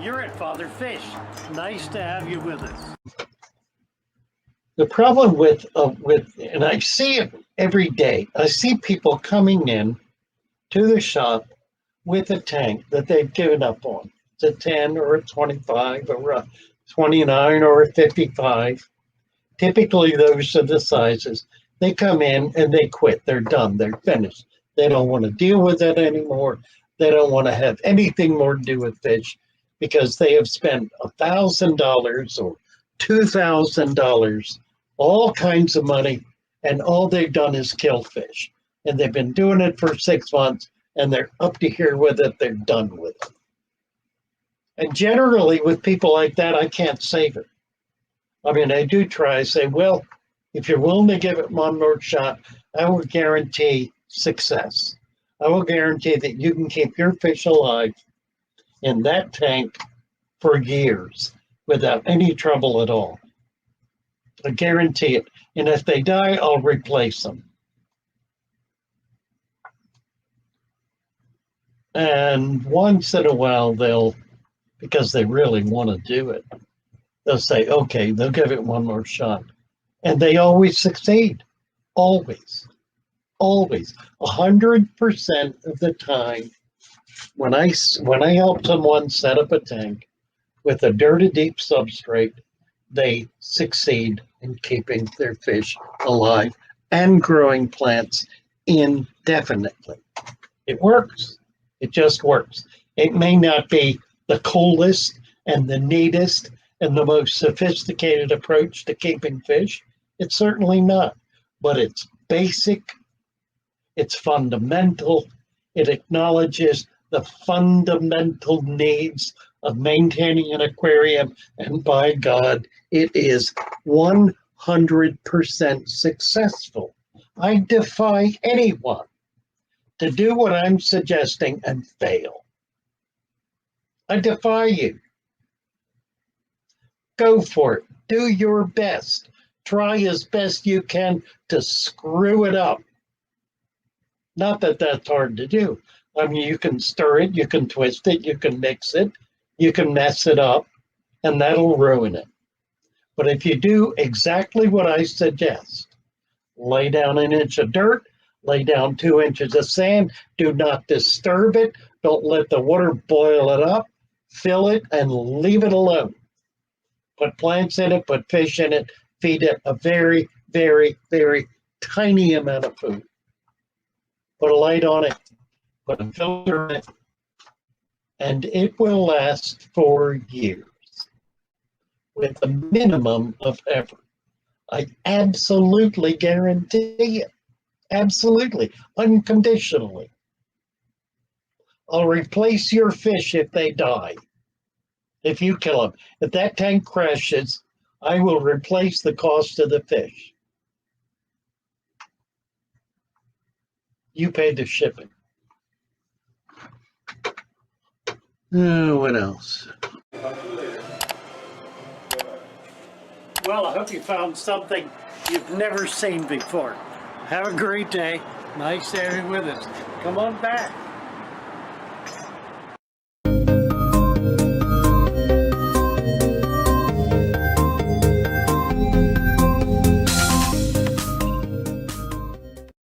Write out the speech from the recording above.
You're at Father Fish. Nice to have you with us. The problem with, and I see it every day, I see people coming in to the shop with a tank that they've given up on. It's a 10 or a 25 or a 29 or a 55. Typically, those are the sizes. They come in and they quit. They're done. They're finished. They don't want to deal with it anymore. They don't want to have anything more to do with fish because they have spent $1,000 or $2,000, all kinds of money, and all they've done is kill fish. And they've been doing it for 6 months, and they're up to here with it. They're done with it. And generally, with people like that, I can't save it. I mean, I do try. I say, well, if you're willing to give it one more shot, I will guarantee success. I will guarantee that you can keep your fish alive in that tank for years without any trouble at all. I guarantee it. And if they die, I'll replace them. And once in a while, they'll, because they really want to do it, they'll say, okay, they'll give it one more shot. And they always succeed. Always. Always. 100% of the time, when I help someone set up a tank with a dirty deep substrate, they succeed in keeping their fish alive and growing plants indefinitely. It works. It just works. It may not be the coolest and the neatest and the most sophisticated approach to keeping fish. It's certainly not, but it's basic, it's fundamental, it acknowledges the fundamental needs of maintaining an aquarium, and by God, it is 100% successful. I defy anyone to do what I'm suggesting and fail. I defy you. Go for it. Do your best. Try as best you can to screw it up. Not that that's hard to do. I mean, you can stir it, you can twist it, you can mix it, you can mess it up, and that'll ruin it. But if you do exactly what I suggest, lay down an inch of dirt, lay down 2 inches of sand, do not disturb it, don't let the water boil it up, fill it, and leave it alone. Put plants in it, put fish in it, feed it a very, very, very tiny amount of food. Put a light on it, put a filter in it, and it will last for years with a minimum of effort. I absolutely guarantee it. Absolutely, unconditionally. I'll replace your fish if they die. If you kill them. If that tank crashes, I will replace the cost of the fish. You paid the shipping. What else? Well, I hope you found something you've never seen before. Have a great day. Nice to have you with us. Come on back.